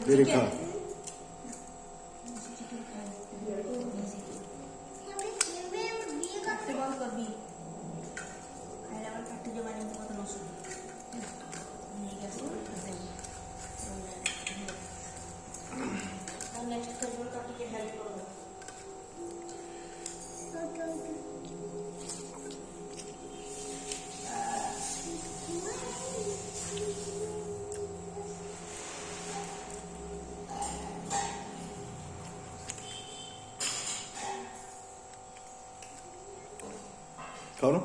मेरे खा खाओ ना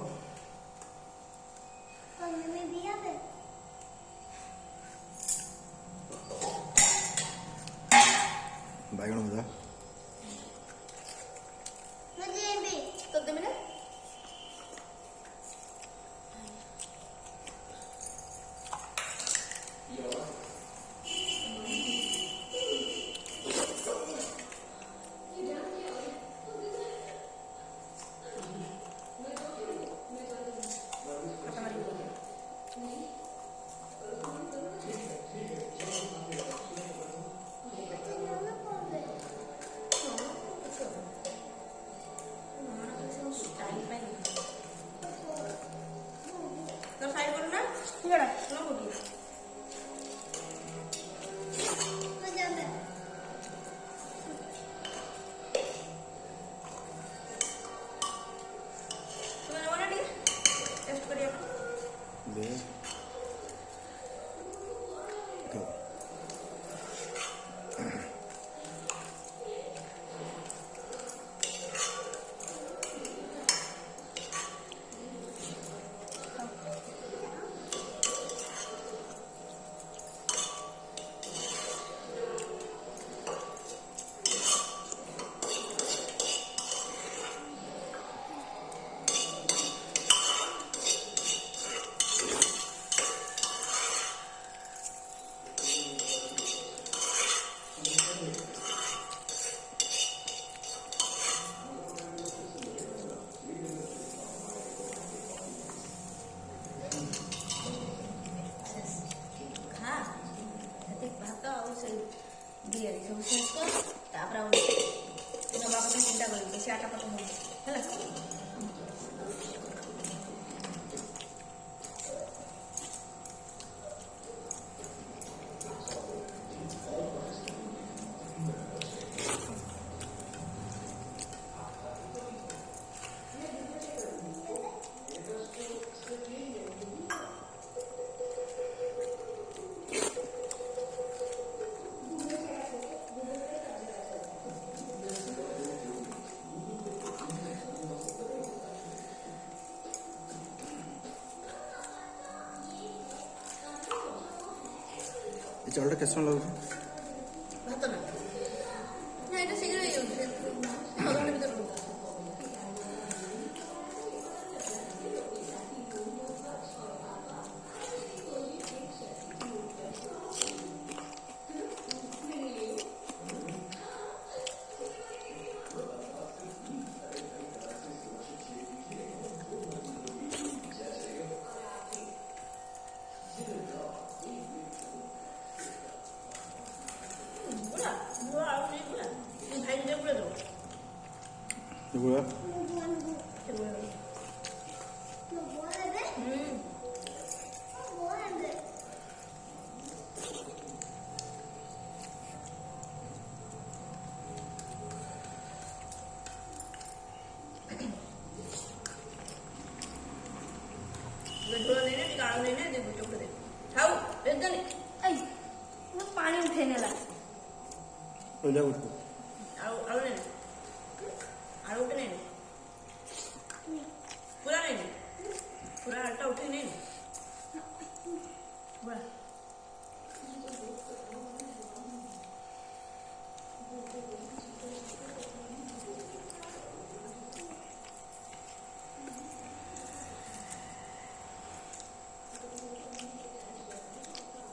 बैगन भजा ये चावल कैसा लग रहा है ये बोला पानी उठे नेला जा उठ आलू नहीं आलू उठे नहीं पूरा नहीं पूरा आटा उठे नहीं पूरा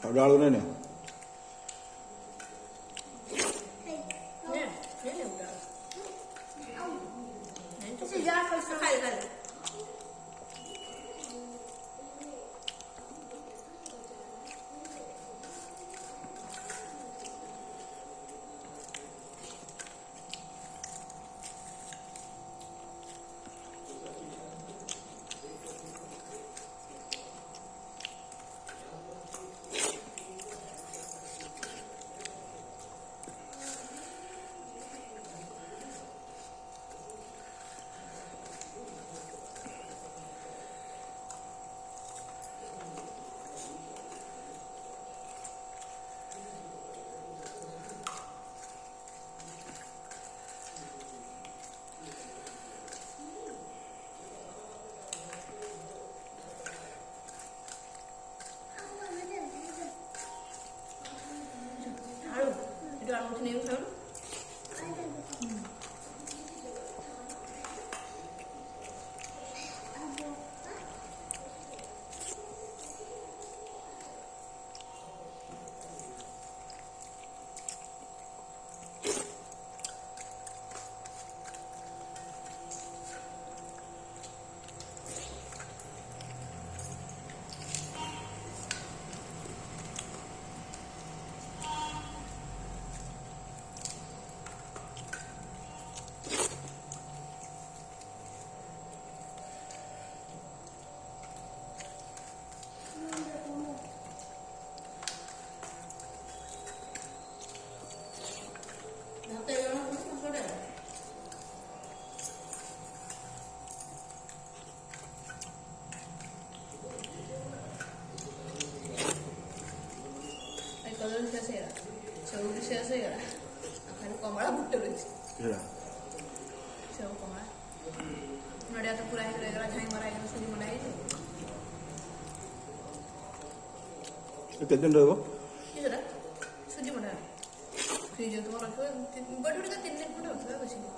अब डालो नहीं ଟିକେ ଆଳୁ ଉଠି ନେଇକି ଖାଉନୁ। ଭାତ ହେଇଗଲା ମାଂସଟା କଦଳୀ ଶେଷ ହେଇଗଲା, ସବୁ ବି ଶେଷ ହେଇଗଲା, ଆଉ ଖାଲି କମଳା ବୁଟ ରହିଛି। ସେଇଟା ସବୁ କମଳା ନଡ଼ିଆ ତ ପୁରା ହେଇକି ରହିଗଲା, ଝାଇଁ ମରା ହେଇଗଲା, ସୁଜି ମରା ହେଇଛି। କେତେ ଦିନ ରହିବ? କି ସେଟା ସୁଜି ମରା ଫ୍ରିଜ୍ ତୁମ ରଖିବ ବଢ଼ି ବଢ଼ି